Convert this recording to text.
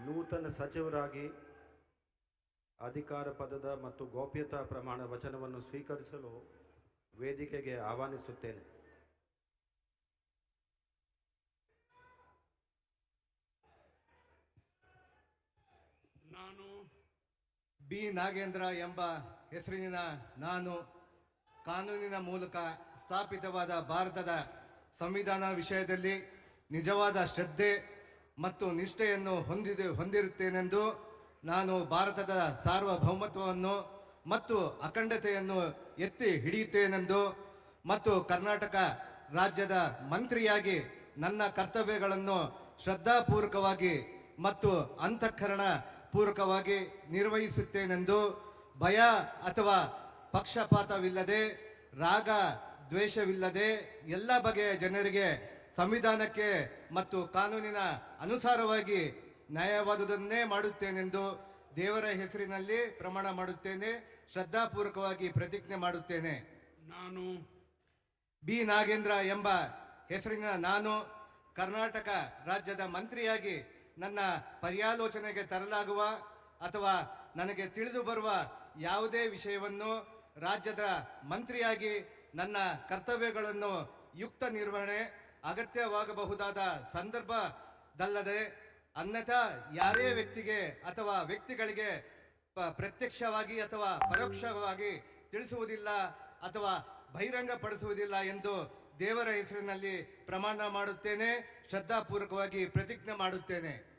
ನೂತನ ಸಚಿವರಾಗಿ ಅಧಿಕಾರ ಪದದ ಮತ್ತು ಗೌಪ್ಯತಾ ಪ್ರಮಾಣ ವಚನವನ್ನು ಸ್ವೀಕರಿಸಲು ವೇದಿಕೆಗೆ ಆಹ್ವಾನಿಸುತ್ತೇನೆ. ನಾನು ಬಿ ನಾಗೇಂದ್ರ ಎಂಬ ಹೆಸರಿನ ನಾನು ಕಾನೂನಿನ ಮೂಲಕ ಸ್ಥಾಪಿತವಾದ ಭಾರತದ ಸಂವಿಧಾನ ವಿಷಯದಲ್ಲಿ ನಿಜವಾದ ಶ್ರದ್ಧೆ ಮತ್ತು ನಿಷ್ಠೆಯನ್ನು ಹೊಂದಿರುತ್ತೇನೆಂದು ನಾನು ಭಾರತದ ಸಾರ್ವಭೌಮತ್ವವನ್ನು ಮತ್ತು ಅಖಂಡತೆಯನ್ನು ಎತ್ತಿ ಹಿಡಿಯುತ್ತೇನೆಂದು ಮತ್ತು ಕರ್ನಾಟಕ ರಾಜ್ಯದ ಮಂತ್ರಿಯಾಗಿ ನನ್ನ ಕರ್ತವ್ಯಗಳನ್ನು ಶ್ರದ್ಧಾಪೂರ್ವಕವಾಗಿ ಮತ್ತು ಅಂತಃಕರಣ ಪೂರ್ವಕವಾಗಿ ನಿರ್ವಹಿಸುತ್ತೇನೆಂದು ಭಯ ಅಥವಾ ಪಕ್ಷಪಾತವಿಲ್ಲದೆ ರಾಗ ದ್ವೇಷವಿಲ್ಲದೆ ಎಲ್ಲ ಬಗೆಯ ಜನರಿಗೆ ಸಂವಿಧಾನಕ್ಕೆ ಮತ್ತು ಕಾನೂನಿನ ಅನುಸಾರವಾಗಿ ನ್ಯಾಯವಾದುದನ್ನೇ ಮಾಡುತ್ತೇನೆಂದು ದೇವರ ಹೆಸರಿನಲ್ಲಿ ಪ್ರಮಾಣ ಮಾಡುತ್ತೇನೆ. ಶ್ರದ್ಧಾಪೂರ್ವಕವಾಗಿ ಪ್ರತಿಜ್ಞೆ ಮಾಡುತ್ತೇನೆ. ನಾನು ಬಿ ನಾಗೇಂದ್ರ ಎಂಬ ಹೆಸರಿನ ನಾನು ಕರ್ನಾಟಕ ರಾಜ್ಯದ ಮಂತ್ರಿಯಾಗಿ ನನ್ನ ಪರ್ಯಾಲೋಚನೆಗೆ ತರಲಾಗುವ ಅಥವಾ ನನಗೆ ತಿಳಿದು ಬರುವ ಯಾವುದೇ ವಿಷಯವನ್ನು ರಾಜ್ಯದ ಮಂತ್ರಿಯಾಗಿ ನನ್ನ ಕರ್ತವ್ಯಗಳನ್ನು ಯುಕ್ತ ನಿರ್ವಹಣೆ ಅಗತ್ಯವಾಗಬಹುದಾದ ಸಂದರ್ಭದಲ್ಲದೆ ಅನ್ಯಥಾ ಯಾರೇ ವ್ಯಕ್ತಿಗೆ ಅಥವಾ ವ್ಯಕ್ತಿಗಳಿಗೆ ಪ್ರತ್ಯಕ್ಷವಾಗಿ ಅಥವಾ ಪರೋಕ್ಷವಾಗಿ ತಿಳಿಸುವುದಿಲ್ಲ ಅಥವಾ ಬಹಿರಂಗಪಡಿಸುವುದಿಲ್ಲ ಎಂದು ದೇವರ ಹೆಸರಿನಲ್ಲಿ ಪ್ರಮಾಣ ಮಾಡುತ್ತೇನೆ. ಶ್ರದ್ಧಾಪೂರ್ವಕವಾಗಿ ಪ್ರತಿಜ್ಞೆ ಮಾಡುತ್ತೇನೆ.